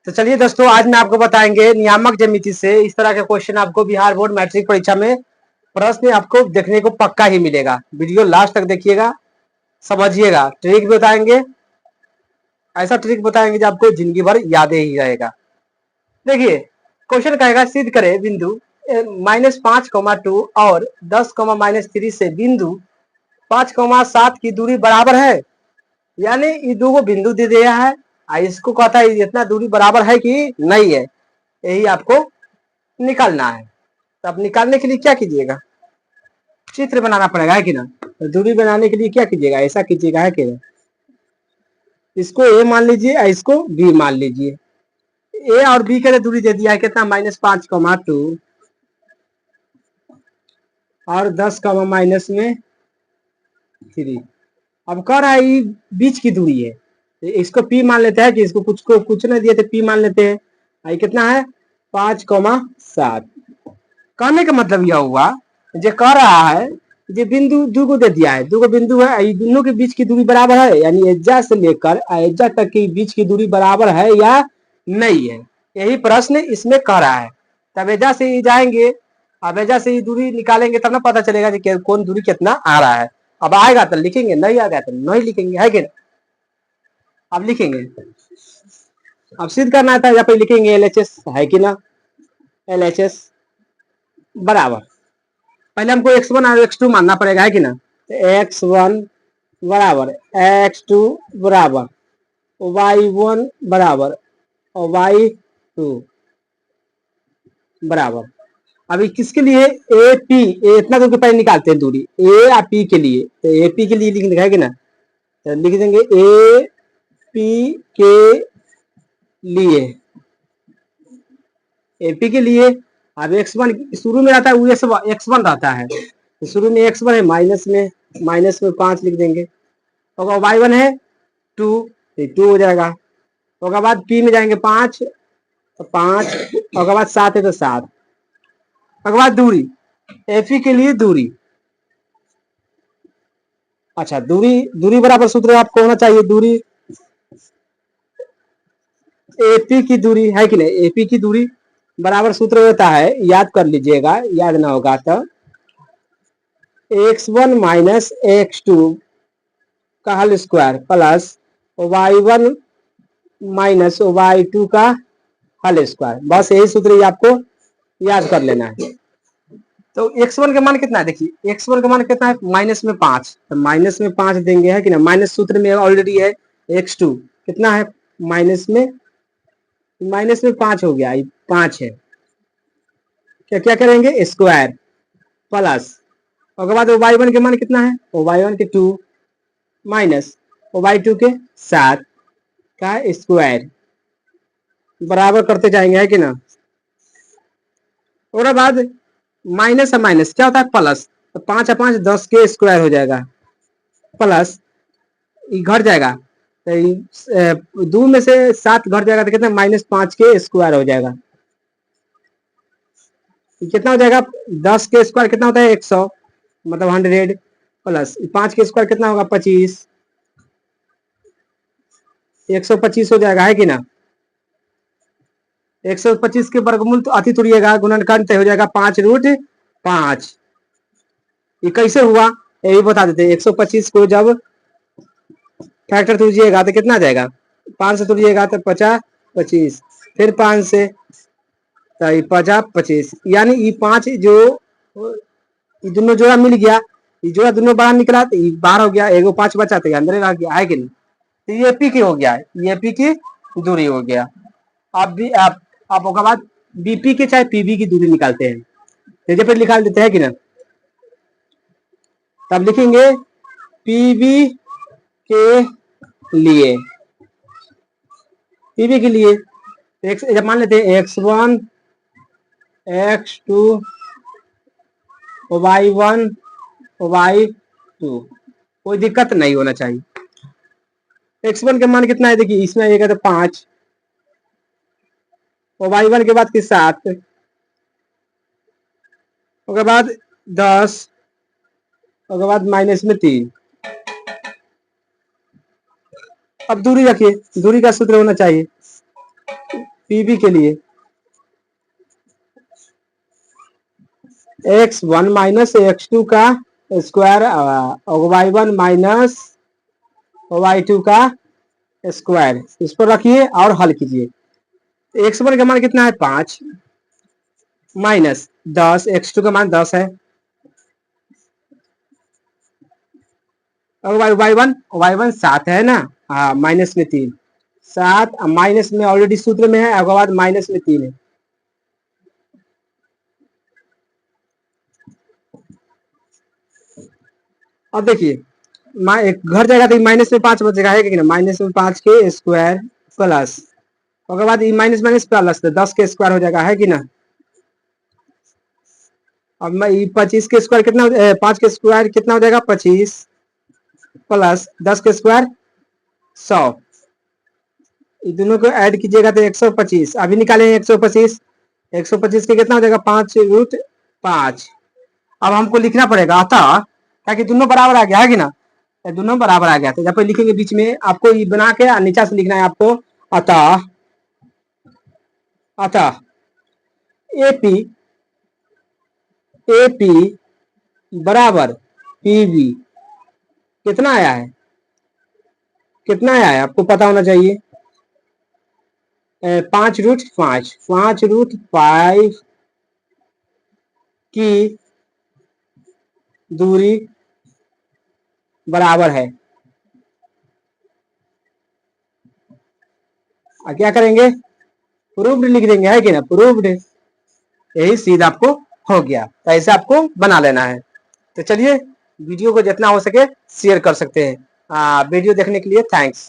तो चलिए दोस्तों, आज मैं आपको बताएंगे नियामक ज्यामिति से इस तरह के क्वेश्चन आपको बिहार बोर्ड मैट्रिक परीक्षा में प्रश्न आपको देखने को पक्का ही मिलेगा। वीडियो लास्ट तक देखिएगा, समझिएगा। ट्रिक बताएंगे, ऐसा ट्रिक बताएंगे जो आपको जिंदगी भर याद ही रहेगा। देखिए, क्वेश्चन कहेगा सिद्ध करे बिंदु -5,2 और 10,-3 से बिंदु 5,7 की दूरी बराबर है। यानी ये दो बिंदु दे दिया है, इसको कहता है इतना दूरी बराबर है कि नहीं है, यही आपको निकालना है। तो अब निकालने के लिए क्या कीजिएगा, चित्र बनाना पड़ेगा, है कि ना। तो दूरी बनाने के लिए क्या कीजिएगा, ऐसा कीजिएगा, है कि ना। इसको ए मान लीजिए, इसको बी मान लीजिए। ए और बी के लिए दूरी दे दिया है कितना, -5,2 और 10,-3। अब कह रहा है बीच की दूरी है, इसको पी मान लेते हैं कि इसको कुछ नहीं दिए थे, पी मान लेते हैं। ये कितना है, 5,7। कहने का मतलब यह हुआ, जो कह रहा है जो बिंदु दो को दे दिया है, दो बिंदु है, दोनों के बीच की दूरी बराबर है, यानी एज्जा से लेकर एज्जा तक की बीच की दूरी बराबर है या नहीं है, यही प्रश्न इसमें कह रहा है। तब एज्जा से ही जाएंगे, अब एज्जा से ही दूरी निकालेंगे तब ना पता चलेगा कि कौन दूरी कितना आ रहा है। अब आएगा तो लिखेंगे, नहीं आएगा तो नहीं लिखेंगे, है कि नहीं। अब लिखेंगे, अब सिद्ध करना था, यहाँ पे लिखेंगे एलएचएस, है कि ना। एलएचएस बराबर, पहले हमको x1 और x2 मानना पड़ेगा, है कि ना। x1 बराबर x2 बराबर y1 बराबर और y2 बराबर। अभी किसके लिए, ए पी, इतना दूर के पहले निकालते हैं दूरी, ए या पी के लिए। तो ए पी के लिए लिख दिखाएगा कि ना, तो लिख देंगे ए पी के लिए, एपी के लिए। अब x1 शुरू में रहता है, x1 रहता है, तो शुरू में x1 है, माइनस में 5 लिख देंगे। और y1 है 2, तो 2 हो जाएगा। उसके बाद p में जाएंगे 5, तो 5, उसके बाद 7 है तो 7। उसके बाद दूरी, एपी के लिए दूरी, अच्छा दूरी बराबर सूत्र आपको होना चाहिए, दूरी एपी की दूरी, है कि नहीं। एपी की दूरी बराबर सूत्र होता है, याद कर लीजिएगा, याद ना होगा तो x1 माइनस x2 का whole square plus y1 minus y2 का होल स्क्वायर। बस यही सूत्र आपको याद कर लेना है। तो x1 का मान कितना है, देखिए x1 का मान कितना है, -5, तो -5 देंगे, है कि ना। माइनस सूत्र में ऑलरेडी है। x2 कितना है, माइनस में 5 हो गया, 5 है। क्या क्या करेंगे, स्क्वायर प्लस, उसके बाद y1 के मान कितना है, y1 के 2 माइनस y2 के 7 का स्क्वायर, बराबर करते जाएंगे, है कि ना। और बाद माइनस है, माइनस क्या होता है, प्लस, तो 5 है 5 10 के स्क्वायर हो जाएगा, प्लस घट जाएगा, तो 2 में से 7 घट जाएगा, तो कितना, -5 के स्क्वायर हो जाएगा। कितना हो जाएगा, 10 के स्क्वायर कितना होता है, 100, मतलब 100, प्लस 5 के स्क्वायर कितना होगा, 25, 125 हो जाएगा, है कि ना। 125 के वर्गमूल तो अति तुड़िएगा, गुणनखंड हो जाएगा 5√5। ये कैसे हुआ, यही बता देते हैं। 125 को जब फैक्टर तुड़िएगा तो कितना आ जाएगा, 5 से तुड़िएगा तो 50, 25, फिर 5 से, तो 50, 25, यानी ये 5 जो ये दोनों जोड़ा मिल गया, ये जोड़ा दोनों बाहर निकला, तो ये बाहर हो गया, एगो 5 बचा तो अंदर रह गया, है कि नहीं। तो ये पी की हो गया, ये पी की दूरी हो गया। आप भी आप उसके बाद बीपी के चाहे पीबी की दूरी निकालते हैं, जैसे पर निकाल देते हैं कि ना। तब लिखेंगे पीबी के लिए, पीबी के लिए जब मान लेते हैं x1 x2 y1 y2, कोई दिक्कत नहीं होना चाहिए। x1 का मान कितना है, देखिए इसमें आएगा तो 5, और y1 के बाद 7, उसके बाद 10, उसके बाद माइनस में 3। अब दूरी रखिए, दूरी का सूत्र होना चाहिए पीबी के लिए x1 माइनस x2 का स्क्वायर और y1 माइनस y2 का स्क्वायर, इस पर रखिए और हल कीजिए। x1 का मान कितना है 5 माइनस 10, x2 का मान 10 है, और y1 7 है ना, हाँ माइनस में 3, 7 माइनस में ऑलरेडी सूत्र में है, उसके बाद माइनस में 3 है। अब देखिए एक घर जाएगा तो माइनस में 5 बचेगा, है कि ना, माइनस में 5 के स्क्वायर प्लस, उसके बाद माइनस माइनस प्लस तो 10 के स्क्वायर हो जाएगा, है कि ना। अब मैं 25 के स्क्वायर कितना 5 के स्क्वायर कितना हो जाएगा 25 प्लस 10 के स्क्वायर 100, ये दोनों को ऐड कीजिएगा तो 125, अभी निकालेंगे 125, 125 के कितना हो जाएगा 5√5। अब हमको लिखना पड़ेगा अतः, ताकि दोनों बराबर आ गया, है कि ना, दोनों बराबर आ गया। तो जब पे लिखेंगे बीच में आपको ये बना के नीचा से लिखना है आपको, अतः अतः एपी बराबर पीबी कितना आया है, कितना आया है आपको पता होना चाहिए, 5√5 की दूरी बराबर है। क्या करेंगे, प्रूव्ड लिख देंगे, है कि ना, प्रूव्ड, यही सीधा आपको हो गया। तो ऐसे आपको बना लेना है। तो चलिए वीडियो को जितना हो सके शेयर कर सकते हैं। वीडियो देखने के लिए थैंक्स।